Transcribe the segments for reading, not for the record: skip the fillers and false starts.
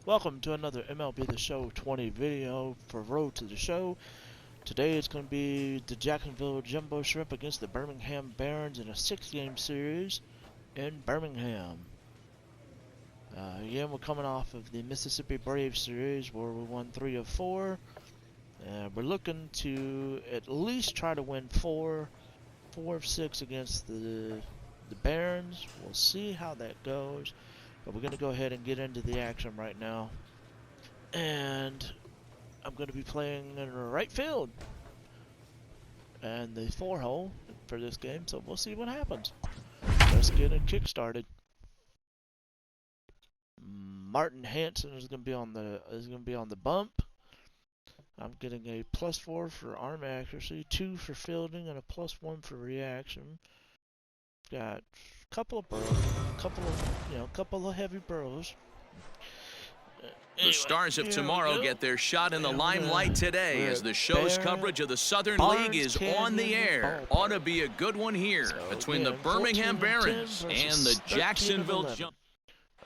Welcome to another MLB The Show 20 video for Road to the Show. Today it's going to be the Jacksonville Jumbo Shrimp against the Birmingham Barons in a 6-game series in Birmingham. Again, we're coming off of the Mississippi Braves series where we won 3 of 4. We're looking to at least try to win 4 of 6 against the Barons. We'll see how that goes. But we're going to go ahead and get into the action right now. And I'm going to be playing in right field. And the 4-hole for this game, so we'll see what happens. Let's get it kick-started. Martin Hansen is going to be on the bump. I'm getting a +4 for arm accuracy, 2 for fielding, and a +1 for reaction. Got a couple of burrows, couple of heavy burrows. The stars of tomorrow get their shot in the limelight today as the show's coverage of the Southern League is on the air. Ought to be a good one here between the Birmingham Barons and the Jacksonville Jump.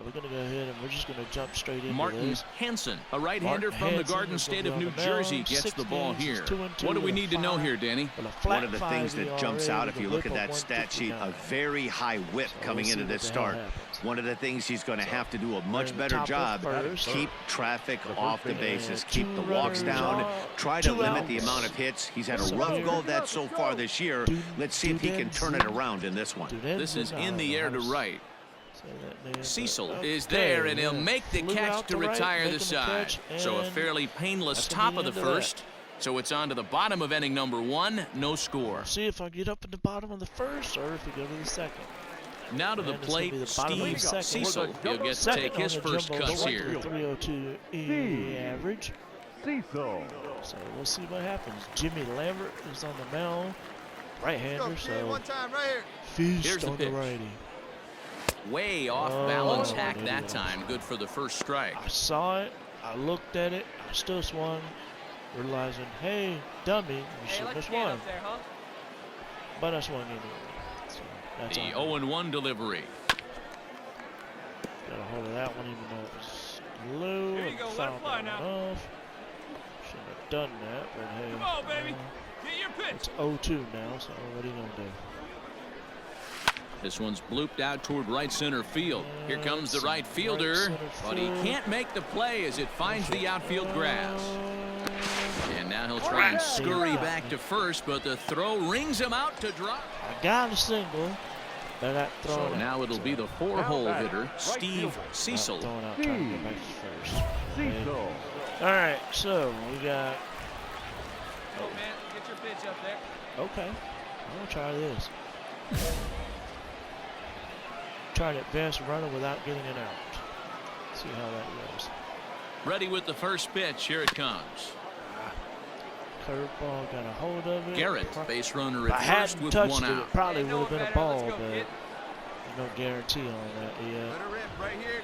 We're going to go ahead and we're just going to jump straight into Martin this. Hansen, a right-hander from the Garden State of New Jersey, gets the ball here. What do we need to know here, Danny? One of the things that jumps out if you look at that stat sheet, a very high whip coming into this start. One of the things he's going to have to do a much better job, keep traffic off the bases, keep the walks down, try to limit the amount of hits. He's had a rough go of that so far this year. Let's see if he can turn it around in this one. This is in the air to right. Cecil is there, and he'll make the catch to retire the side. So a fairly painless top of the first. So it's on to the bottom of inning number 1, no score. See if I get up at the bottom of the first or if we go to the second. Now to the plate, Steve Cecil. He'll get to take his first cuts here. 302 average. Cecil. So we'll see what happens. Jimmy Lambert is on the mound, right-hander, so feast on the righty. Way off balance hack that time. Good for the first strike. I saw it. I looked at it. I still swung, realizing, hey, dummy, you shouldn't have swung. But I swung anyway. So that's the 0-1 delivery. Got a hold of that one, even though it was low and fouled off. Shouldn't have done that, but hey. Come on, baby. Get your pitch. It's 0-2 now, so what are you gonna do? This one's blooped out toward right center field. Here comes the right fielder, but he can't make the play as it finds the outfield grass. And now he'll try and scurry back to first, but the throw rings him out to drop. I got a single, but that throw. So now it'll be the 4-hole hitter, Steve Cecil. Throwing out, trying to go back to first. Cecil. All right, so we got. Oh man, get your pitch up there. Okay, I'm gonna try this. Try to advance runner without getting it out. See how that goes. Ready with the first pitch. Here it comes. Curveball, got a hold of it. Garrett, base runner at first with touched 1 out. It probably would have been a ball, but there's no guarantee on that yet. Let her rip right here.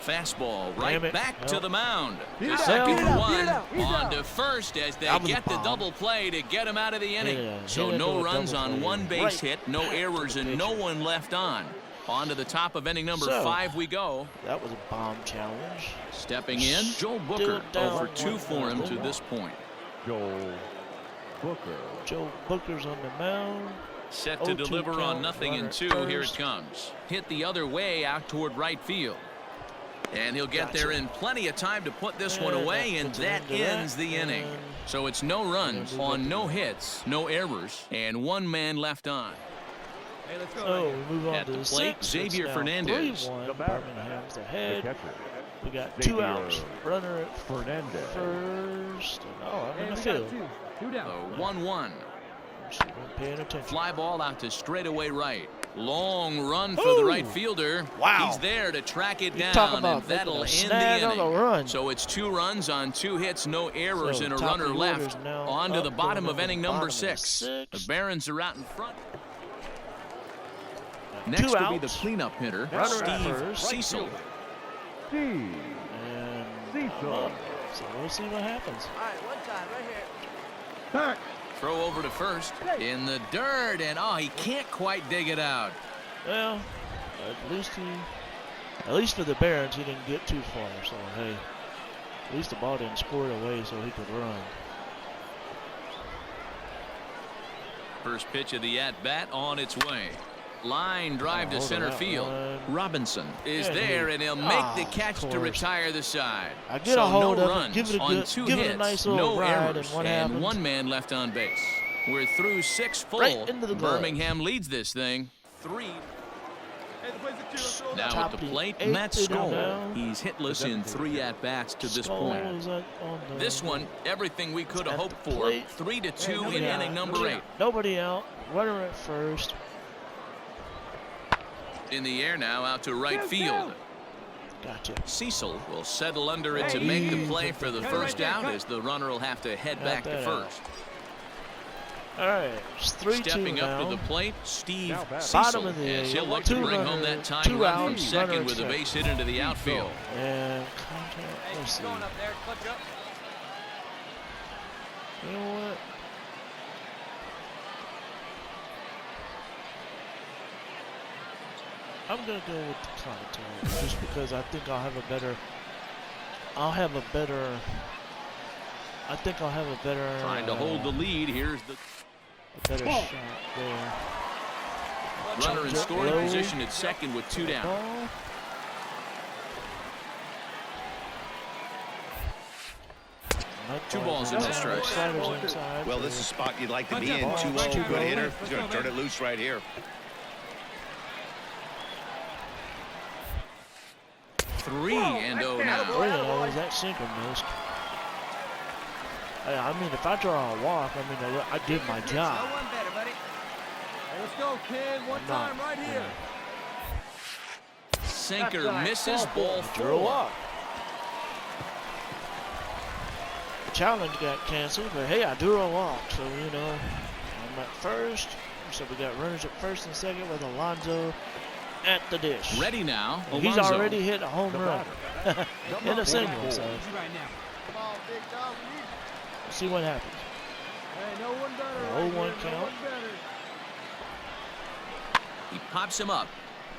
Fastball right back to the mound. Get The second one on to first as they get the double play to get him out of the inning. So no runs on 1 base hit, no errors, and no one left on. On to the top of inning number 5 we go. That was a bomb challenge. Stepping in, Joe Booker, over 2 for him to this point. Joe Booker. Joe Booker's on the mound. Set to deliver on 0-2. Here it comes. Hit the other way out toward right field. And he'll get there in plenty of time to put this one away, and that ends the inning. So it's no runs on no hits, no errors, and 1 man left on. Hey, let's go. So we move on At to the the plate, 6th. Xavier Fernandez. 3-1. Birmingham's ahead. We got 2 outs. Runner at Fernandez. first. Oh, I'm in the field. Two down. The 1-1. Paying attention. Fly ball out to straightaway right. Long run for the right fielder. Wow. He's there to track it Talk down, about and that'll end snag the on the inning. run. So it's 2 runs on 2 hits, no errors, So and a top runner of the left. order's now On to the up, bottom going of to inning the number bottom of the 6. The sixth. Barons are out in front. Two Next will be outs. the cleanup hitter, Runner at Steve first. Cecil. Steve And Cecil. so we'll see what happens. All right, one time right here. Throw over to first in the dirt, and he can't quite dig it out. Well, at least he At least for the Barons, he didn't get too far. So, hey, at least the ball didn't squirt away so he could run. First pitch of the at-bat on its way. Line drive to center field. Robinson is there, and he'll make the catch to retire the side. I get a hold no of runs it, give it a on good, 2 give hits, it a nice little no ride, errors, and one man left on base. We're through 6 full. Right into the glove. Birmingham leads this thing 3. Now Top at the plate, eight, Matt they don't Skoll. know. He's hitless in 3 at-bats to this point. This one, everything we could have At hoped the for. plate. 3-2 in inning number 8. Nobody out. Runner at first. In the air now, out to right field. Gotcha. Cecil will settle under it to make the play for the first out, as the runner will have to head back to first. All right, it's 3-2 Stepping up now. to the plate, Steve Bottom Cecil, of the as eighth. he'll look to Two bring home runners, that tying 2 run from outs, second runner with a at base hit into the outfield. And contact. Let's see. Going up there, clutch up. You know what? I'm gonna go with the contact just because I think I'll have a better. Trying to hold the lead. Here's the better shot there. runner in scoring low. position at second with 2 down. Ball. Two balls in the stretch. Sliders inside Well, for- this is a spot you'd like to be in. 2-0, good hitter. He's going to turn it loose right here. 3-0 now. 3-0, is that sinker missed? Hey, I mean, if I draw a walk, I mean, I did my No job. one better, buddy. Hey, let's go, kid. One I'm not, time right here. Sinker misses, ball Drew a 4. walk. Challenge got canceled, but hey, I drew a walk, so you know, I'm at first. So we got runners at first and second with Alonso at the dish. Ready now, He's Alonso. already hit a home run in a single, so Right now. Come on, big dog. we'll see what happens. Hey, no one better. 0-1 right here, count. No one better. He pops him up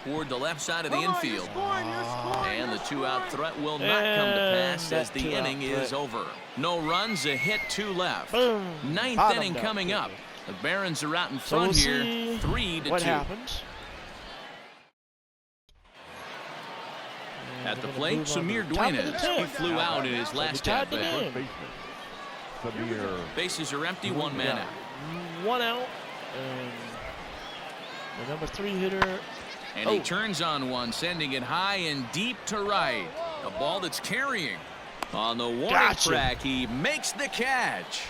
toward the left side of the infield. And the 2-out threat will not come to pass as the inning is over. No runs, a hit, 2 left. Boom. 9th Bottomed inning out coming up. quickly. The Barons are out in So front we'll here, see 3-2. what happens. At the plate, Samir Duenas. He flew out in his last at bat. Bases are empty, 1 man out. 1 out. And the number 3 hitter. And he turns on one, sending it high and deep to right. A ball that's carrying. On the warning track, he makes the catch.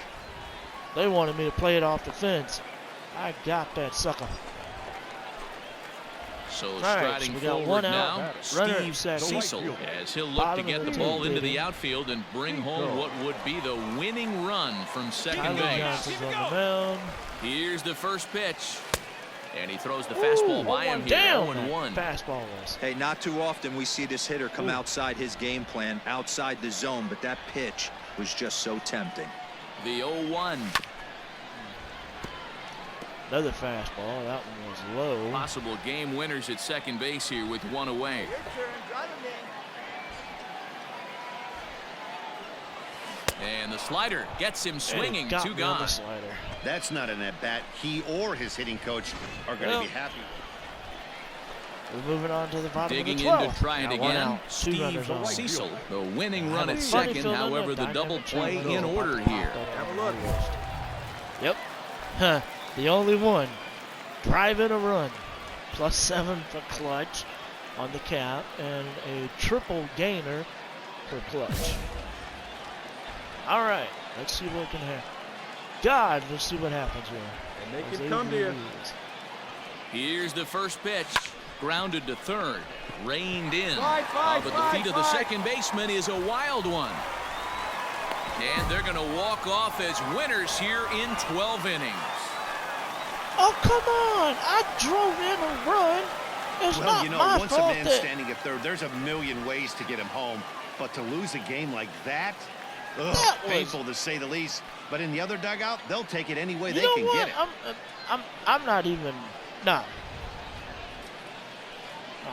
They wanted me to play it off the fence. I got that sucker. So Right, striding so we got forward 1 now, out. Runner at Steve second. Cecil, as he'll look to Bottom get of the the ball tenth into the inning. outfield and bring home what would be the winning run from second Tyler base. Johnson's on the mound. Here's the first pitch. And he throws the fastball by him here, Down 0-1. that fastball was. Hey, not too often we see this hitter come outside his game plan, outside the zone, but that pitch was just so tempting. The 0-1. Another fastball. That one was low. Possible game winners at second base here with 1 away. Your turn. Drive him in. And the slider gets him swinging. And it got 2 me on the gone. slider. That's not an at-bat. He or his hitting coach are going to be happy. We're moving on to the bottom Digging of the in 12th. to try it Now 1 again. out, 2 Steve runners on. Cecil, the winning run Have at a funny second. feeling However, the that double dynamic play channel in will order pop here. that Have a on look. the list. Yep. Huh. The only one. Driving a run. +7 for clutch on the cap and a triple gainer for clutch. All right. Let's see what can happen. God, let's see what happens here. And make Jose it come to you. Ruiz. Here's the first pitch. Grounded to third. Reined in. Slide, But the feet of the second baseman is a wild one. And they're going to walk off as winners here in 12 innings. Oh, come on. I drove in a run. It's Well, not you know, my once a fault man's that... standing at third, there's a million ways to get him home. But to lose a game like that, That was- painful to say the least. But in the other dugout, they'll take it any way You they know can what? get it. I'm not even... Nah.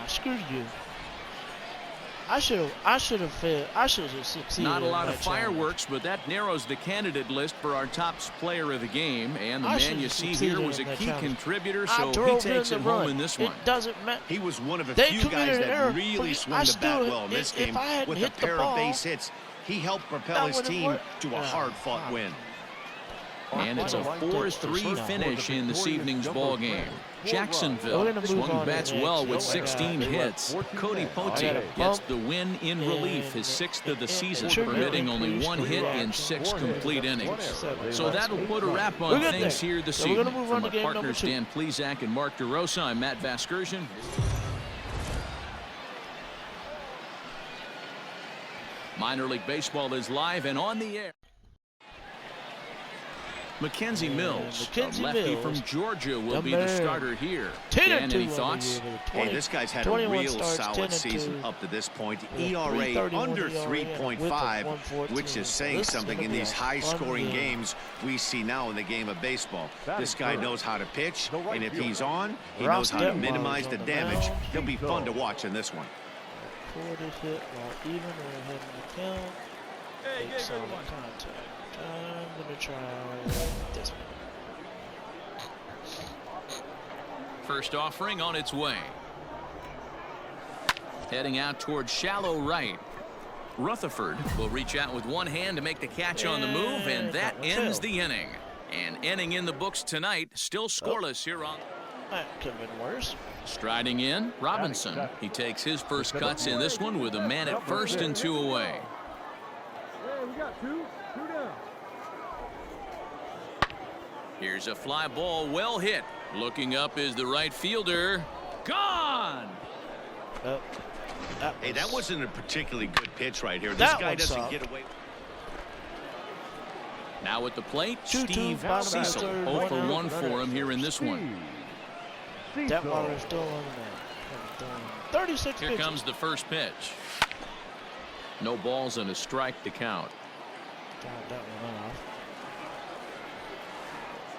Screw you. I should have failed. I should have succeeded. Not a lot of challenge. fireworks, but that narrows the candidate list for our top player of the game. And the man you see here was a key contributor, so he takes it home in this one. It doesn't matter. He was one of a few guys that really swung the bat well in this game with a pair of base hits. He helped propel his team to a hard-fought win. And it's a 4-3 finish in this evening's ball game. Jacksonville swung bats well with 16 hits. Cody Pote gets the win in relief, his 6th of the season, permitting only 1 hit in 6 complete innings. So that'll put a wrap on things here this evening. From our partners Dan Plesac and Mark DeRosa, I'm Matt Vasgersian. Minor League Baseball is live and on the air. Mackenzie Mills, a lefty from Georgia, will be the starter here. Dan, any thoughts? Hey, this guy's had a real solid season up to this point. ERA under 3.5, which is saying something in these high-scoring games we see now in the game of baseball. This guy knows how to pitch, and if he's on, he knows how to minimize the damage. He'll be fun to watch in this one. Hit while even or ahead in the count. Make solid contact. I'm gonna try this one. First offering on its way. Heading out towards shallow right. Rutherford will reach out with one hand to make the catch on the move, and that ends the inning. An inning in the books tonight, still scoreless here on. That could have been worse. Striding in, Robinson. He takes his first cuts in this one with a man at first and 2 away. We got two down. Here's a fly ball, well hit. Looking up is the right fielder. Gone! Hey, that wasn't a particularly good pitch right here. This guy doesn't get away. Now at the plate, Steve Cecil. 0 for 1 for him here in this one. That ball is still on the mat. 36 Here comes the first pitch. No balls and a strike to count. Got that one off.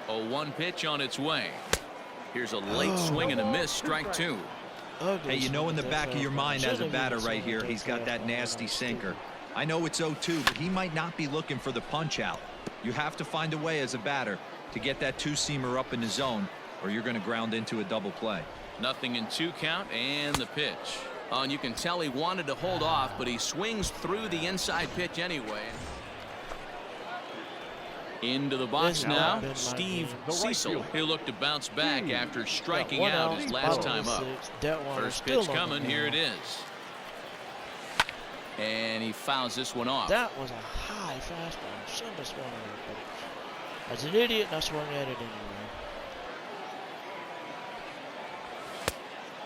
0-1 pitch on its way. Here's a late swing and a miss, strike 2. Hey, you know in the back of your mind as a batter right here, he's got that nasty sinker. I know it's 0-2, but he might not be looking for the punch out. You have to find a way as a batter to get that two-seamer up in the zone, or you're going to ground into a double play. Nothing in 2 count, and the pitch. And you can tell he wanted to hold off, but he swings through the inside pitch anyway. Into the box now, Steve Cecil. He'll look to bounce back after striking out his last time up. First pitch coming, here it is. And he fouls this one off. That was a high fastball. Shouldn't have swung at it, but as an idiot, I swung at it anyway.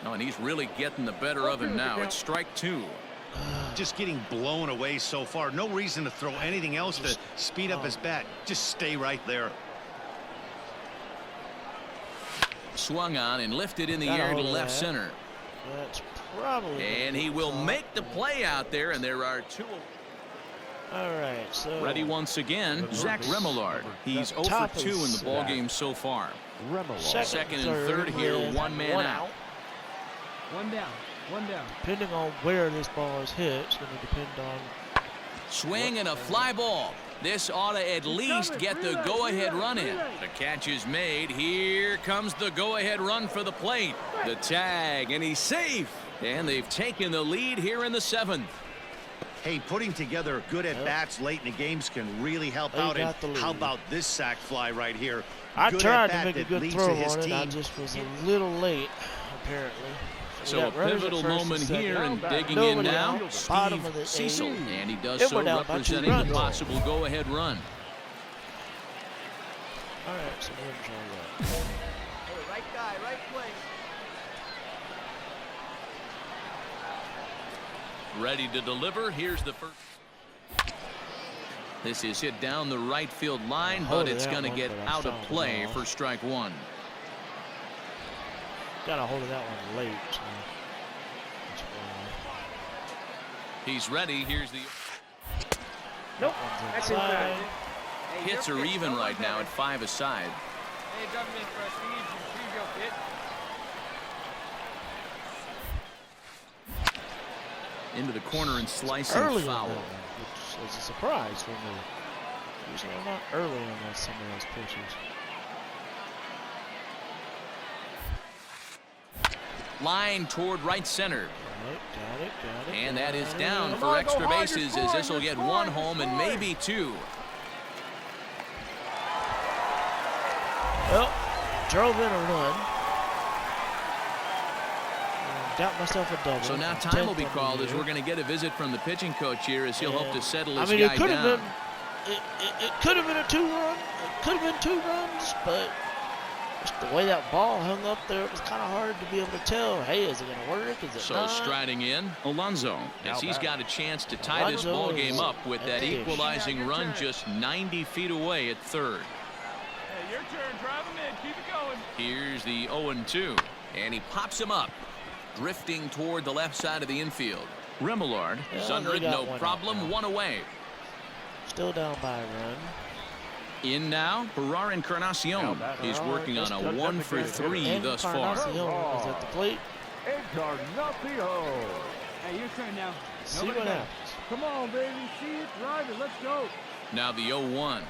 No, and he's really getting the better of him now. It's strike 2. Just getting blown away so far. No reason to throw anything else to speed up his bat. Just stay right there. Swung on and lifted in the air to left center. That's probably. And he will make the play out there, and there are 2. All right, so ready once again, Zach Remillard. He's 0 for 2 in the ball game so far. Second and third here, one man out. One down. Depending on where this ball is hit, it's going to depend on. Swing and a fly ball. This ought to at least get the go-ahead run in. The catch is made. Here comes the go-ahead run for the plate. The tag, and he's safe. And they've taken the lead here in the 7th. Hey, putting together good at-bats late in the games can really help out. And how about this sac fly right here? I tried to make a good throw on it. I just was a little late, apparently. So a pivotal moment here, and digging in now, Steve Cecil, and he does so representing the possible go-ahead run. All right, so we're trying that. Right guy, right place. Ready to deliver. Here's the first. This is hit down the right field line, but it's going to get out of play for strike 1. Got a hold of that one late. So he's ready. Here's the. Nope. That's inside. Hits are even right now at 5 aside. Hey, government prestige, you your into the corner and slicing early foul. on that one, which is a surprise for me. Usually I'm not early on some of those pitches. Line toward right center. Got it. And that is down for extra bases, as this will get one home and maybe two. Well, drove in a run. Got myself a double. So now time will be called as we're going to get a visit from the pitching coach here as he'll hope to settle his I mean, guy it could down. have been, it could have been a 2-run. It could have been 2 runs, but just the way that ball hung up there, it was kind of hard to be able to tell. Hey, is it going to work? Is it So not? striding in, Alonso, as he's got a chance to tie this ball game up with that equalizing run just 90 feet away at third. Hey, your turn. Drive him in. Keep it going. Here's the 0-2, and he pops him up, drifting toward the left side of the infield. Remillard is under it, no problem, one away. Still down by a run. In now, Barrar Encarnacion. He's working on a 1-for-3 thus far. Encarnacion is at the plate. Encarnacion. Hey, your turn now. See what happens. Come on, baby. See it, drive it. Let's go. Now the 0-1.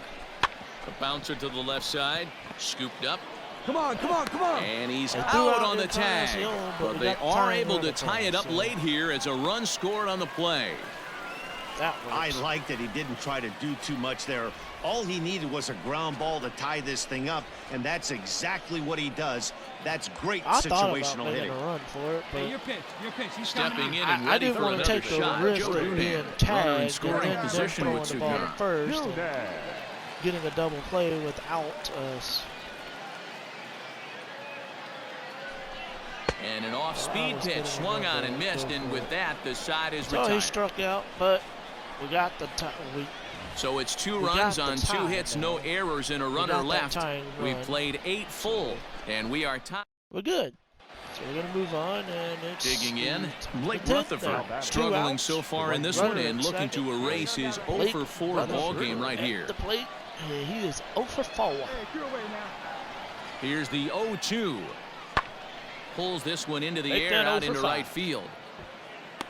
A bouncer to the left side, scooped up. Come on. And he's They out threw out on the tag. Encarnacion, But we they got the are tying able run to across, tie it up so late here as a run scored on the play. That I works. like that he didn't try to do too much there. All he needed was a ground ball to tie this thing up, and that's exactly what he does. That's great I thought about situational making hitting. a run for it, but Hey, your pitch. He's Stepping in and I ready didn't for want to another take the shot. risk Joe of being Dunant, runner in tagged scoring and then position throwing with the 2 ball down. first and getting a double play without us. And an off-speed was pitch getting swung on and missed, go and for with it. that, the side is So he retired. struck out, but we got the So it's 2 we runs got the on 2 tie, hits, no though. errors, and a runner got that left. tying We've run. played 8 full, and we are tied. we're good. So we're gonna move on, and it's Digging in, Blake the 10th Rutherford now. struggling 2 outs. so far in this Runner one and at looking second. to erase his Blake 0-for-4 ball Rutherford game right at here. the plate. Yeah, he is 0-for-4. Hey, clear away now. Here's the 0-2. Pulls this one into the Make air that out 0 into for 5. right field.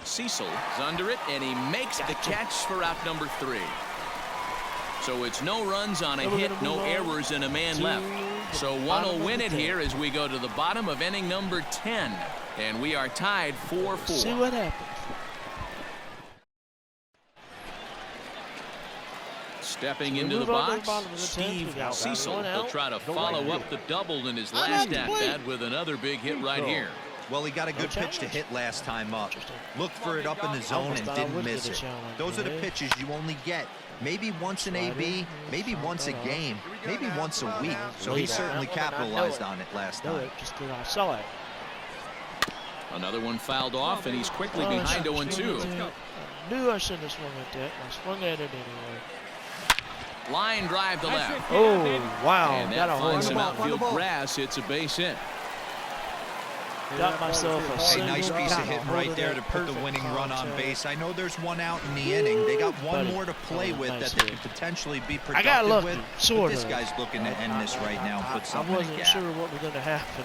Cecil is under it, and he makes the catch for out number 3. So it's no runs on a Then we're hit, gonna no move on errors, and a man to left. the So one bottom will of win the it 10th. here as we go to the bottom of inning number 10. And we are tied 4-4. See what happens. Stepping So we into the move on to the box, bottom of the 10th. Steve We got Cecil one will out. try to follow up the double in his I'm last at the plate. at-bat with another big hit right here. Well, he got a No good pitch to challenge? hit last time up. Interesting. Looked for it up in the zone almost and thought I didn't would miss get a it. challenge Those are the there. pitches you only get maybe once an Slide AB, in, maybe slide once a that off. game, maybe once a week. So Late he on certainly that one, and I know capitalized it. on it last No, time. it just did. I saw it. Another one fouled off, and he's quickly Oh, I behind shouldn't have 0-2. swung at that. I knew I shouldn't have swung at that. I swung at it anyway. Line drive to left. Oh, wow. And Got that a finds hold some of ball. outfield grass. It's a base hit. Got myself a Hey, single. nice piece of got a hitting hold right of there that to put the perfect winning run on contact. base. I know there's one out in the inning. They got one Buddy, more to play with nice that they hit. could potentially be I got productive lucky, with. sort But this of. guy's looking to end this right now and put I something in the wasn't gap. sure what was going to happen.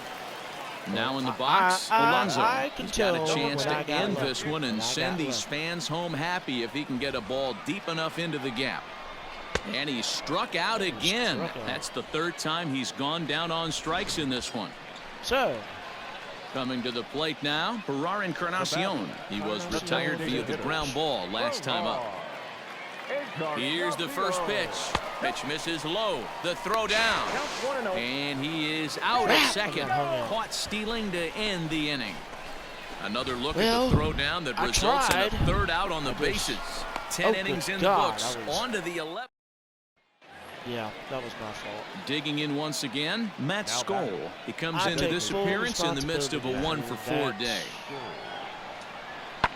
Now in the box, Alonso. I can He's got tell a chance when I to got end lucky. this one and When I send got these lucky. fans home happy if he can get a ball deep enough into the gap. And he struck out again. Struck out. That's the 3rd time he's gone down on strikes in this one. So, Coming to the plate now, Barrar Encarnacion. He was retired via the ground ball last time up. Here's the first pitch. Pitch misses low. The throw down. And he is out at second. Caught stealing to end the inning. Another look at the throw down that I results in a tried. 3rd out on the bases. 10 innings in the books. On to the 11th. yeah, that was my fault. Digging in once again, Matt Skoll. He comes I into take this full appearance in the midst of a responsibility 1-for-4 for day. that.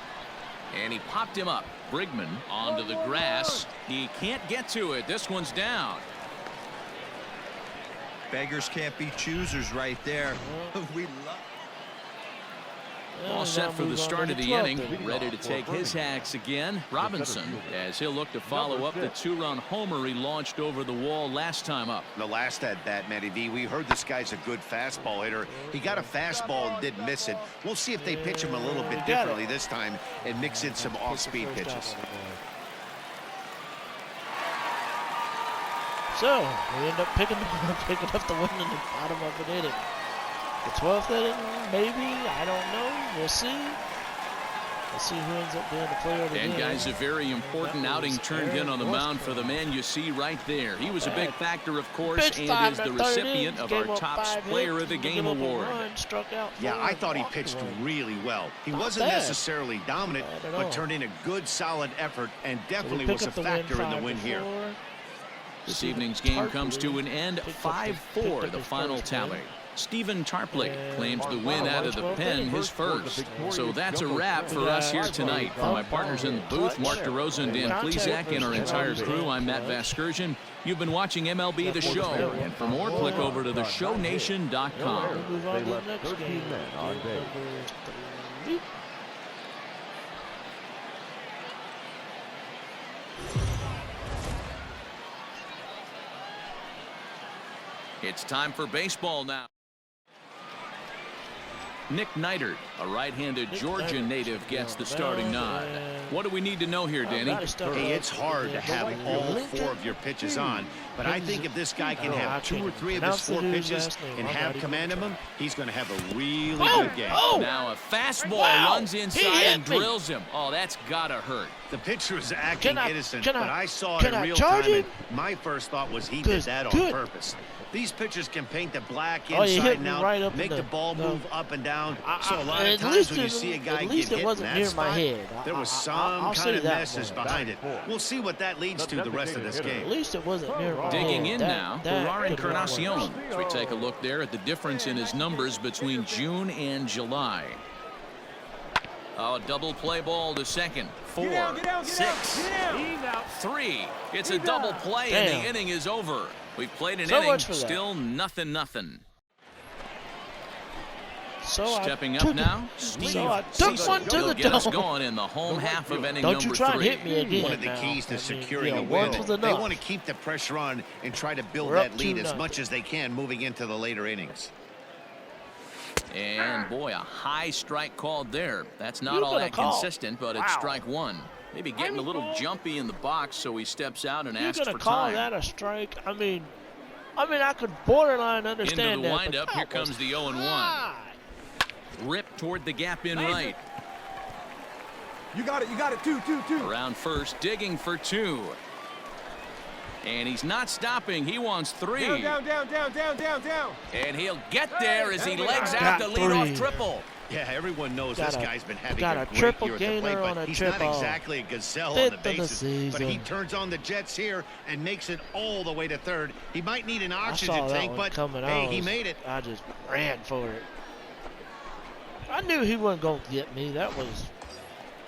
And he popped him up. Brigman onto the grass. He can't get to it. This one's down. Beggars can't be choosers right there. We love. All set for the start of the inning. Ready to take his hacks again. Robinson, as he'll look to follow up the 2-run homer he launched over the wall last time up. The last at bat, Matty V, we heard this guy's a good fastball hitter. He got a fastball and didn't miss it. We'll see if they pitch him a little bit differently this time and mix in some off-speed pitches. So we end up picking up the win in the bottom of an inning. The 12th inning, maybe, I don't know. We'll see. We'll see who ends up being the player of the game. And guys, a very important outing turned in on the mound for the man you see right there. He was a big factor, of course, and is the recipient of our top player of the game award. Yeah, I thought he pitched really well. He wasn't necessarily dominant, but turned in a good, solid effort and definitely was a factor in the win here. This evening's game comes to an end, 5-4, the final tally. Stephen Tarpley claims the win out of the pen, his first. So that's a wrap for us here tonight. For my partners in the booth, Mark DeRosa and Dan Plesac, and our entire crew, I'm Matt Vasgersian. You've been watching MLB The Show. And for more, click over to theshownation.com. They left 13 men on base. It's time for baseball now. Nick Neidert, a right-handed Georgia native, gets the starting nod. What do we need to know here, Danny? Hey, it's hard to have all 4 of your pitches on, but I think if this guy can have 2 or 3 of his 4 pitches and have command of them, he's going to have a really good game. Now a fastball runs inside and drills him. Oh, that's gotta hurt. The pitcher was acting innocent, but I saw it in real time, and my first thought was he did that on purpose. These pitchers can paint the black inside and out, make the ball move up and down. So a lot of times when you see a guy get hit in that spot, there was some kind of message behind it. We'll see what that leads to the rest of this game. At least it wasn't near my head. Digging in now, Ferrar Encarnacion. As we take a look there at the difference in his numbers between June and July. Oh, double play ball to second. 4, 6, 3. It's a double play and the inning is over. We've played an inning, still nothing. Stepping up now, Steve Cecil get us going in the home half of inning number 3. Hit me again. One of the keys to securing a win, they want to keep the pressure on and try to build that lead as much as they can moving into the later innings. And boy, a high strike called there. That's not all that consistent, but it's strike 1. Maybe getting a little jumpy in the box, so he steps out and asks for time. You're gonna call that a strike? I mean, I could borderline understand that. Into the windup, here comes the 0-1. Ripped toward the gap in right. You got it, 2. Around first, digging for 2. And he's not stopping. He wants 3. Down. And he'll get there as he legs out the leadoff triple. Yeah, everyone knows this guy's been having a great triple year at the plate, but he's not exactly a gazelle on the bases. But he turns on the Jets here and makes it all the way to third. He might need an oxygen tank, but hey, he made it. I just ran for it. I knew he wasn't going to get me. That was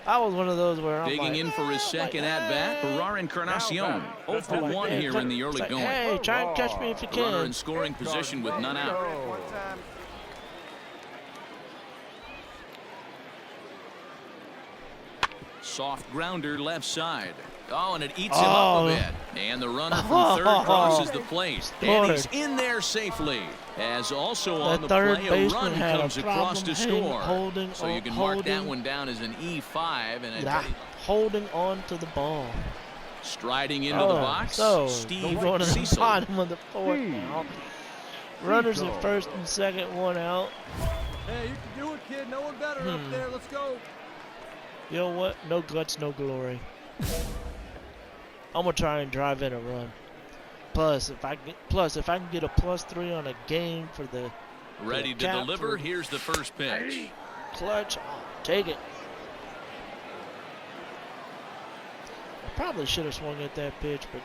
one of those where I'm digging in for his second at-bat, Ferrar Encarnacion. 0 for 1 here in the early going. Hey, try and catch me if you can. Runner in scoring position with none out. Soft grounder left side. Oh, and it eats him up a bit. And the runner from third crosses the plate. And he's in there safely. As also on the play, a run comes across to score. So you can mark that one down as an E5. And holding on to the ball. Striding into the box, Steve Cecil. Bottom of the 4th now. Runners at first and second, 1 out. Hey, you can do it, kid. No one better up there. Let's go. You know what? No guts, no glory. I'm gonna try and drive in a run. Plus, if I can get a +3 on a game for the ready to deliver, here's the first pitch. Clutch, I'll take it. I probably should have swung at that pitch, but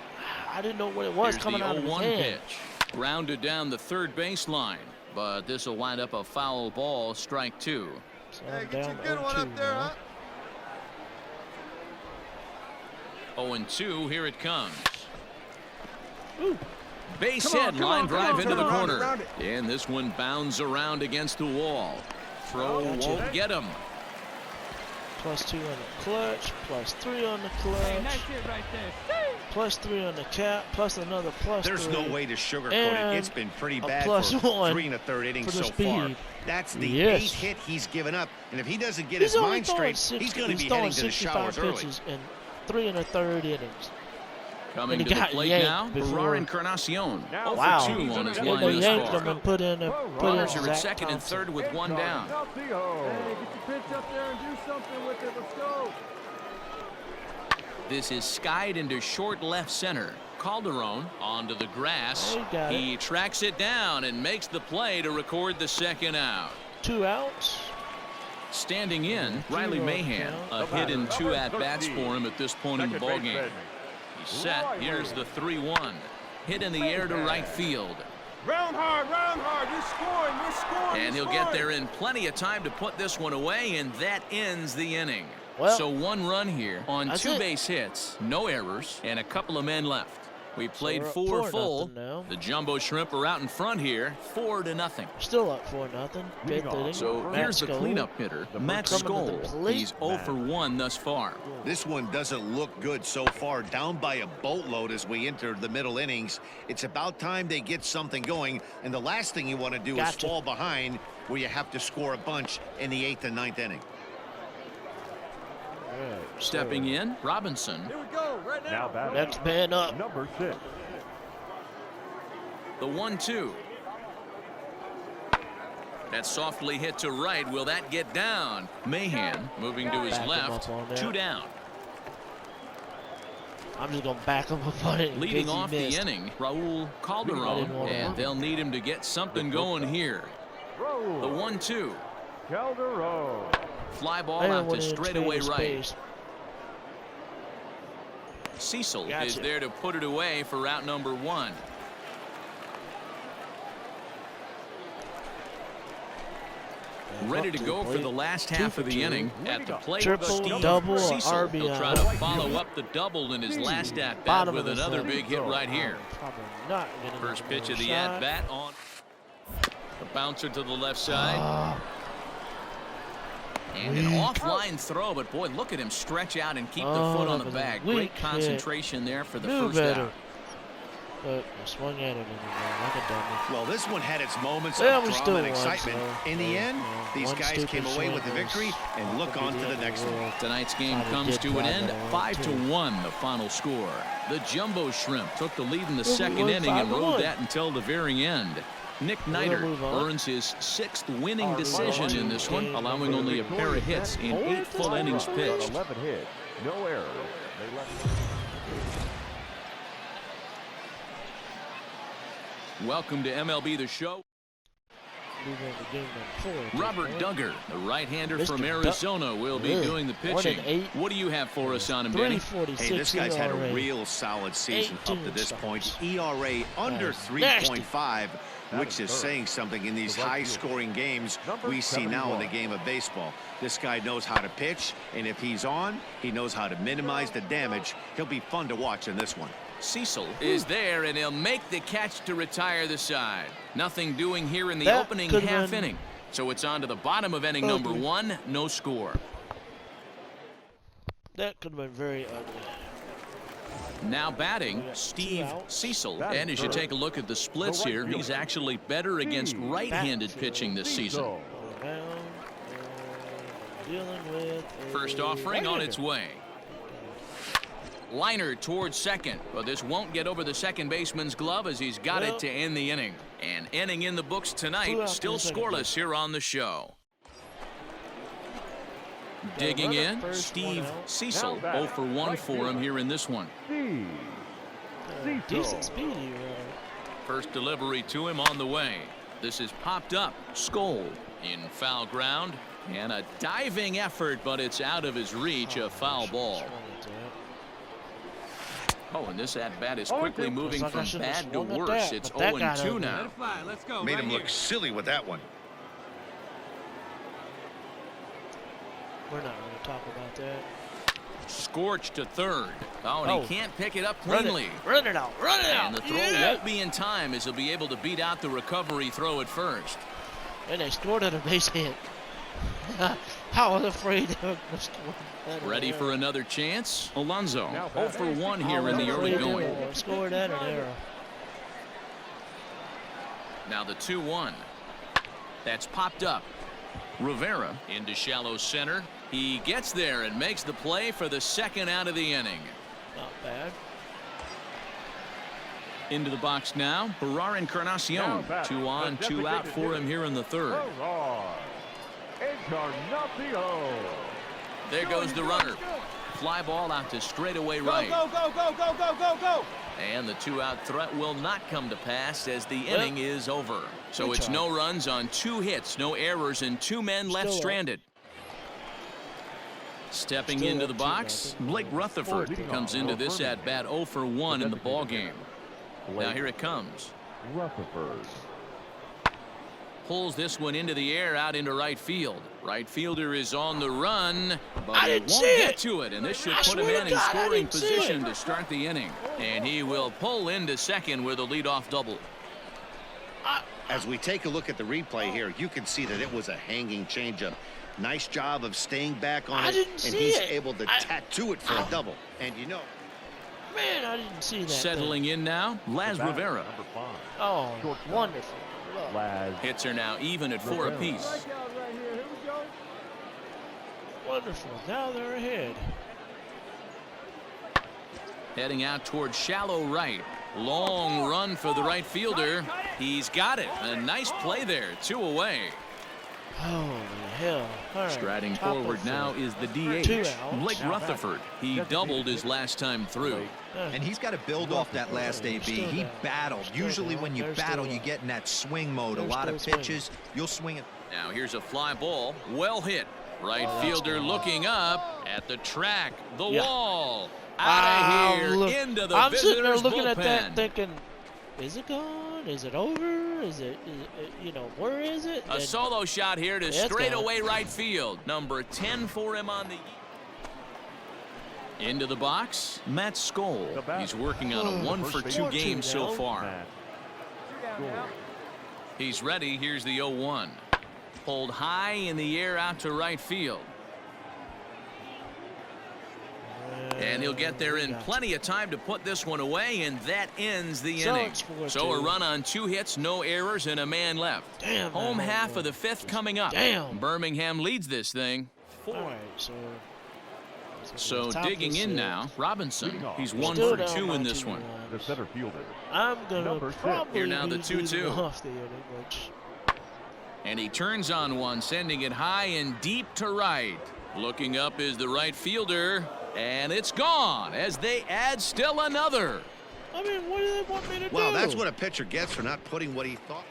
I didn't know what it was coming out of his hand. Pitch. Rounded down the third baseline, but this will wind up a foul ball, strike 2. So get you a good one up there, huh? 0-2, here it comes. Base hit, line drive into the corner. And this one bounds around against the wall. Throw won't get him. +2 on the clutch, +3 on the clutch, Nice hit right there. +3 on the cap, plus another +3. There's no way to sugarcoat and it. It's been pretty a bad for +1 3 1/3 innings for the so far. speed. That's the Yes. 8th hit he's given up. And if he doesn't get He's his only mind throwing straight, 60, he's going to be throwing heading to the 65 showers early. pitches in 3 1/3 innings. Coming And to he the got plate yanked now, before. Ferrar Encarnacion. Now, 0 wow. for 2 on his line They thus yanked far. him and put in Runners are at Zach second and Thompson. third with 1 down. Hey, get your pitch up there and do something with it. Let's go. This is skied into short left center. Calderon onto the grass. Oh, he got He tracks it down and makes the play to record the second out. 2 outs. Standing in, Riley 0 Mahan. A hit in 2 at-bats for him at this point in the ballgame. He's set. Here's the 3-1. Hit in the air to right field. Round hard, you're scoring, And he'll get there in plenty of time to put this one away, and that ends the inning. Well, So 1 run here on that's 2 it. base hits, no errors, and a couple of men left. We played we're up 4 full. 4-0 now. The Jumbo Shrimp are out in front here, 4-0. Still up 4-0. 5th inning. So Matt here's the Skoll. cleanup hitter, Matt Coming to the Skoll. plate. He's 0 for 1 thus far. This one doesn't look good so far. Down by a boatload as we enter the middle innings. It's about time they get something going. And the last thing you want to do is fall behind where you have to score a bunch in the 8th and 9th inning. Stepping in, Robinson. Here we go, right now. Next man up. Number 6. The 1-2. That's softly hit to right. Will that get down? Mahan moving to his Back him left. up on that. 2 down. I'm just going to back him up on it. in Leading case he off the missed. inning, Raul I Calderon, didn't want to and hurt they'll need him to get something going here. The 1-2. Calderon. Fly ball I out want to to straightaway expand right. space. Cecil Gotcha. is there to put it away for route number 1. Ready to go for the last half of the inning. At the plate, Triple, Steve double, or Cecil will RBI. try to follow up the double in his last at-bat Bottom with of the another seventh. big hit right here. Probably not getting First another pitch of the shot. at-bat on the bouncer to the left side. And an offline throw, but boy, look at him stretch out and keep the foot on that the was a bag. weak Great hit. concentration there for the Knew first better. out. But I swung at it anyway, like a dummy. Well, this one had its moments Yeah, of we drama still and won, excitement. so, In the yeah, end, yeah. these One guys stupid came away with the swing victory was- and look could be on to the end of next one. world. Tonight's game Probably comes did to an drive end. that one, 5-1 the final score. The Jumbo Shrimp took the lead in the Well, we second won inning and 5-1. rode that until the very end. Nick Neidert move on. earns his 6th winning Our decision line in this one, game allowing only a pair of hits in 8 full innings pitched. 11 hits. No errors. They left. Welcome to MLB The Show. Move on to game number 4. Robert Duggar, the right-hander Mr. from Arizona, will be Ugh. doing the 1 pitching. and 8. What do you have for us on him, Benny? 3.46 Hey, this guy's had a ERA. real solid season up to 18 this point. starts. ERA under That's 3.5, nasty. which is saying something in these The right high-scoring games Number we see now in the 71. game of baseball. This guy knows how to pitch, and if he's on, he knows how to minimize the damage. He'll be fun to watch in this one. Cecil is there, and he'll make the catch to retire the side. Nothing doing here in the That opening could've half been inning. So it's on to the bottom of inning number ugly. 1, no score. That could have been very ugly. Now batting, got 2 Steve outs. Cecil. Batting And as you third. take a look at the splits The right here, fielder. he's actually better against Steve right-handed Backfield. pitching this season. Cecil. Going down, dealing with a First offering on right-hander. its way. Liner towards second, but this won't get over the second baseman's glove as he's got Well, it to end the inning. An inning in the books 2 tonight, outs still in the second scoreless base. here on the show. Got a Digging runner in, first, Steve 1 out. Cecil, Now batting, 0 for 1 right for him fielder. here in this one. Steve Cecil. Decent speed he ran. First delivery to him on the way. This is popped up. Skoll in foul ground. And a diving effort, but it's out of his reach, a foul ball. Oh, and this at-bat is quickly moving Looks like I from should've bad to swung at worse. that, It's but that got 0-2 ugly. now. Let it fly. Let's go. Made right him here. look silly with that one. We're not going to talk about that. Scorched to third. Oh, and Oh. he can't pick it up Run cleanly. it out. Run it out. And the throw won't be in time as he'll be able to beat out the recovery throw at first. And they scored at a base hit. I was afraid they were going to score that. Ready for another chance? Alonso 0 for 1 here in the early going. Score that an error. Now the 2-1. That's popped up. Rivera into shallow center. He gets there and makes the play for the second out of the inning. Not bad. Into the box now, Barrar Encarnacion. 2 on, 2 out for him here in the third. There goes the runner. Fly ball out to straightaway right. Go, go, go, go, go, go, go. And the 2-out threat will not come to pass as the inning is over. So it's no runs on 2 hits, no errors, and 2 men left stranded. Stepping into the box, Blake Rutherford comes into this at bat 0 for 1 in the ball game. Now here it comes. Rutherford Pulls this one into the air out into right field. Right fielder is on the run, but I he didn't won't see get it. to it, and this should I put him swear in to God, I scoring didn't see position it. to start the inning. And he will pull into second with a leadoff double. As we take a look at the replay here, you can see that it was a hanging changeup. Nice job of staying back on it, and he's able to tattoo it for a double. And you know, Man, I didn't see that. Settling in now, Laz Rivera. Oh, wonderful. Hits are now even at 4 apiece. Wonderful. Now they're ahead. Heading out towards shallow right. Long run for the right fielder. He's got it. A nice play there. 2 away. Holy hell. Right. Striding forward now is the DH, Blake Rutherford. He doubled his last time through. And he's got to build off that last AB. He battled. Usually when you battle, you get in that swing mode. A lot of pitches, you'll swing it. Now here's a fly ball. Well hit. Right fielder looking up at the track. The wall. Out of here. Into the I'm sitting there visitor's looking bullpen. at that thinking, is it gone? Is it over? Is it you know, where is it? A solo shot here to it's straightaway right field. Number 10 for him on the... Into the box, Matt Skoll. He's working on a 1 for 2 game so far. He's ready. Here's the 0-1. Pulled high in the air out to right field. And he'll get there in plenty of time to put this one away, and that ends the inning. So a run on 2 hits, no errors, and a man left. Damn, home half of the 5th coming up. Damn. Birmingham leads this thing. All right, so digging in now, Robinson. He's 1 still for down 2 in by this 2 one. The center fielder. I'm gonna probably Here now the be 2-2. leading off the inning, which... And he turns on one, sending it high and deep to right. Looking up is the right fielder, and it's gone as they add still another. I mean, what do they want me to do? well, that's what a pitcher gets for not putting what he thought.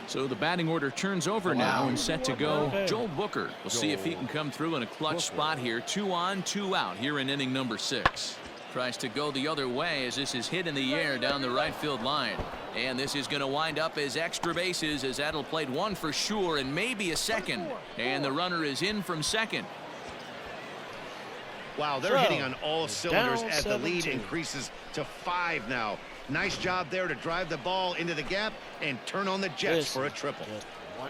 So the batting order turns over now and set to go. Okay. Joel Booker. We'll see if he can come through in a clutch spot here. 2 on, 2 out here in inning number 6. Tries to go the other way as this is hit in the air down the right field line. And this is going to wind up as extra bases as that'll played 1 for sure and maybe a second. And the runner is in from second. Wow, they're hitting on all cylinders down as the lead 7-2. increases to 5 now. Nice job there to drive the ball into the gap and turn on the Jets for a triple.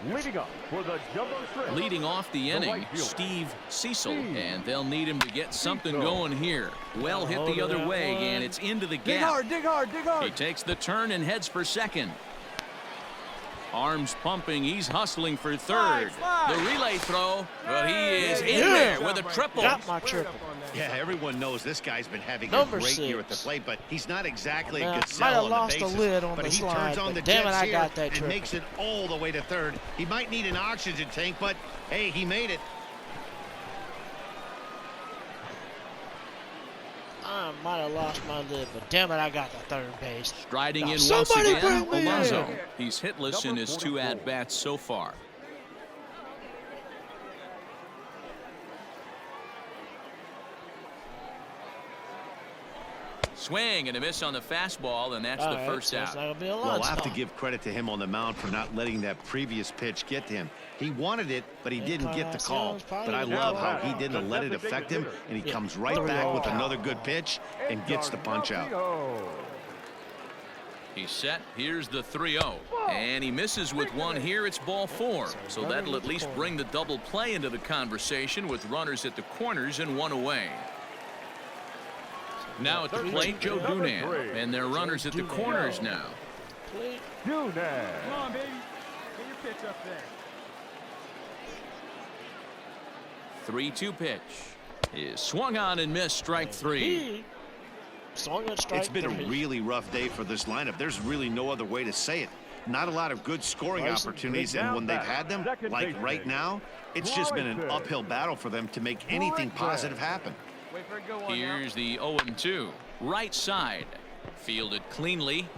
Leading up for the jumbo stretch. Leading off the inning, right fielder. Steve Cecil, and they'll need him to get something going here. Well hit the other way, and it's into the gap. Dig hard, dig hard, dig hard. He takes the turn and heads for second. Arms pumping, he's hustling for third. Slide. The relay throw, but he is in there with a triple. Got my triple. Yeah, everyone knows this guy's been having Number a great 6. year at the plate, but he's not exactly a Might good have sell on lost the a bases. lid on but the he slide, turns on but the damn Jets it, I here got that and triple. makes it all the way to third. He might need an oxygen tank, but hey, he made it. I might have lost my lid, but damn it, I got the third base. Striding Now, in once somebody again, bring me Alonso. in. He's hitless in his 2 at-bats so far. Swing and a miss on the fastball, and that's All the right, first so it's out. not gonna be a Well, lot. I'll have to give credit to him on the mound for not letting that previous pitch get to him. He wanted it, but he didn't get the call. But I love how he didn't let it affect him, and he comes right back with another good pitch and gets the punch out. He's set. Here's the 3-0. And he misses with one here. It's ball 4. So that'll at least bring the double play into the conversation with runners at the corners and one away. Now at the plate, Joe Dunan. And they're runners at the corners now. Dunan. Come on, baby. Get your pitch up there. 3-2 pitch is swung on and missed. Strike 3. It's been a really rough day for this lineup. There's really no other way to say it. Not a lot of good scoring opportunities, and when they've had them, like right now, it's just been an uphill battle for them to make anything positive happen. Wait for a good one. Here's the 0-2. Right side. Fielded cleanly.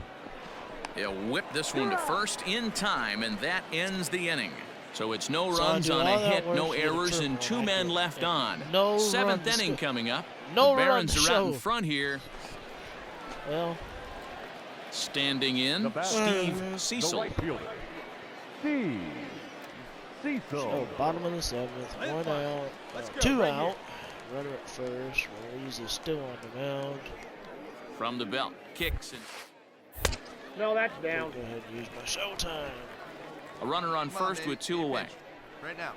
He'll whip this one to first in time, and that ends the inning. So it's no runs on a hit, no errors, and 2 men left on. 7th inning coming up. The Barons are out in front here. Well, standing in, Steve Cecil. Steve Cecil. So bottom of the 7th, 1 out, 2 out. Runner at first. Ruiz is still on the mound. From the belt, kicks and. No, that's down. Go ahead and use my showtime. A runner on first with 2 away. Right now.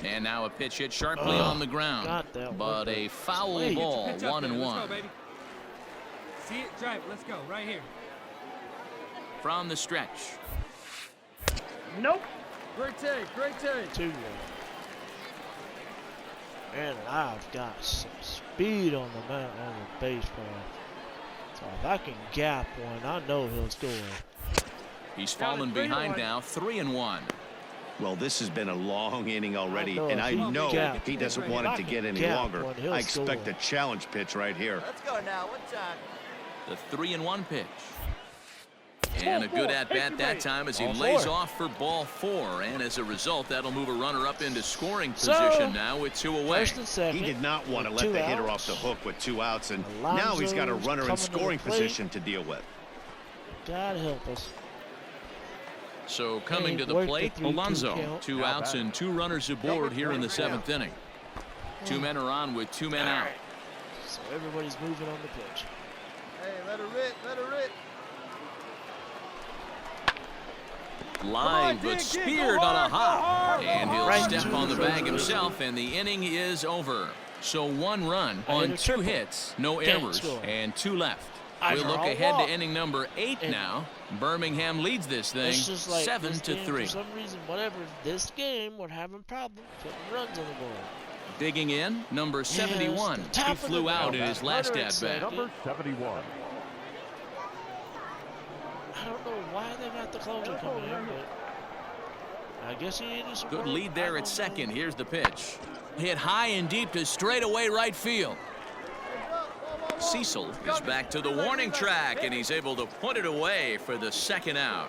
And now a pitch hit sharply on the ground. But a foul ball, 1-1. See it, drive it. Let's go. Right here. From the stretch. Nope. Great take. Great take. 2-1. And I've got some speed on the mound on the baseball. So if I can gap one, I know he'll score. He's fallen behind now, 3-1. Well, this has been a long inning already, and I know he doesn't want it to get any longer. I expect a challenge pitch right here. Let's go now. What time? The 3-1 pitch. And a good at-bat that time as he lays off for ball 4. And as a result, that'll move a runner up into scoring position now with 2 away. He did not want to let the hitter off the hook with 2 outs, and now he's got a runner in scoring position to deal with. God help us. So coming to the plate, Alonso. 2 outs and 2 runners aboard here in the 7th inning. 2 men are on with 2 men out. So everybody's moving on the pitch. Hey, let her rip. Let her rip. Line, but speared on a hop. And he'll step on the bag himself, and the inning is over. So 1 run on 2 hits, no errors, and 2 left. We'll look ahead to inning number 8 now. Birmingham leads this thing 7-3. For some reason, whatever, this game, we're having problems putting runs on the board. Digging in, number 71. He flew out in his last at-bat. Number 71. I don't know why they got the closer coming in, but I guess he needed some good work. lead there at second. Here's the pitch. Hit high and deep to straightaway right field. Cecil is back to the warning track, and he's able to put it away for the 2nd out.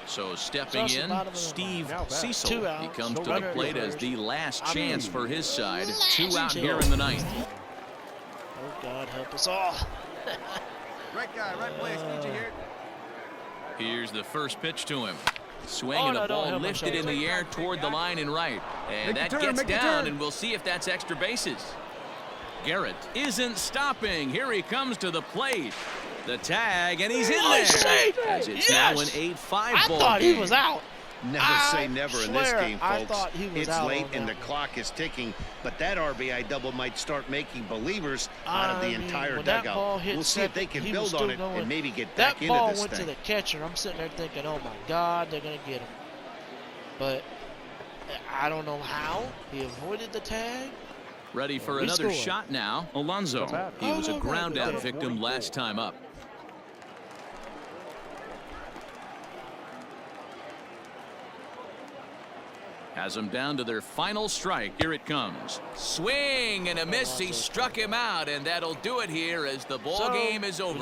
So stepping in, Steve Cecil. He comes to the plate as the last chance for his side. 2 out here in the 9th. Oh, God, help us all. Right guy, right place. Need you here. Here's the first pitch to him. Swing and the ball lifted in the air toward the line and right. And that gets down, and we'll see if that's extra bases. Garrett isn't stopping. Here he comes to the plate. The tag, and he's in there. As it's now an 8-5 ball game. I thought he was out. Never say never in this game, folks. I thought he was it's late and the clock is ticking, but that RBI double might start making believers out of the entire dugout. We'll see if they can build on it and maybe get back into this thing. That ball went to the catcher. I'm sitting there thinking, oh my God, they're going to get him. But I don't know how. He avoided the tag. Ready for another shot now. Alonso. He was a ground out victim last time up. Has them down to their final strike. Here it comes. Swing and a miss. He struck him out, and that'll do it here as the ball game is over.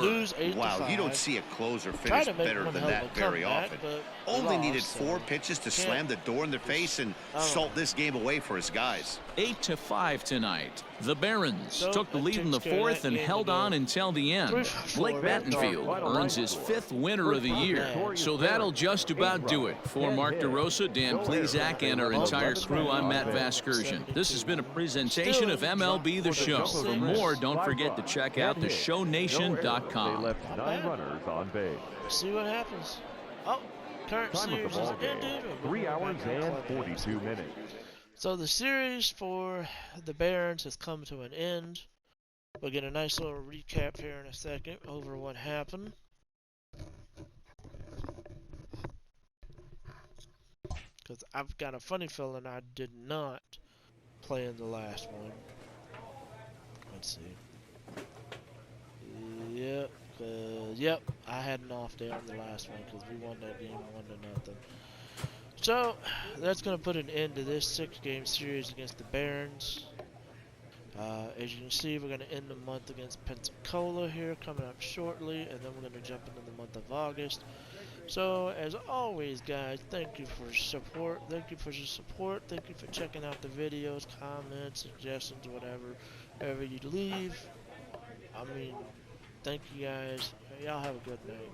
Wow, you don't see a closer finish better than that very often. Only needed 4 pitches to slam the door in their face and salt this game away for his guys. 8-5 tonight. The Barons took the lead in the 4th and held on until the end. Blake Battenfield earns his 5th winner of the year. So that'll just about do it. For Mark DeRosa, Dan Plesac, and our entire crew, I'm Matt Vasgersian. This has been a presentation of MLB The Show. For more, don't forget to check out theshownation.com. They left 9 runners on base. See what happens. Oh, current Time of series the is ball game, ended. 3 hours and 42 minutes. So the series for the Barons has come to an end. We'll get a nice little recap here in a second over what happened. Because I've got a funny feeling I did not play in the last one. Let's see. Yep, I had an off day on the last one because we won that game 1-0. So, that's going to put an end to this 6-game series against the Barons. As you can see, we're going to end the month against Pensacola here coming up shortly, and then we're going to jump into the month of August. So, as always, guys, thank you for your support. Thank you for your support. Thank you for checking out the videos, comments, suggestions, whatever you leave. I mean, thank you guys. Y'all have a good night.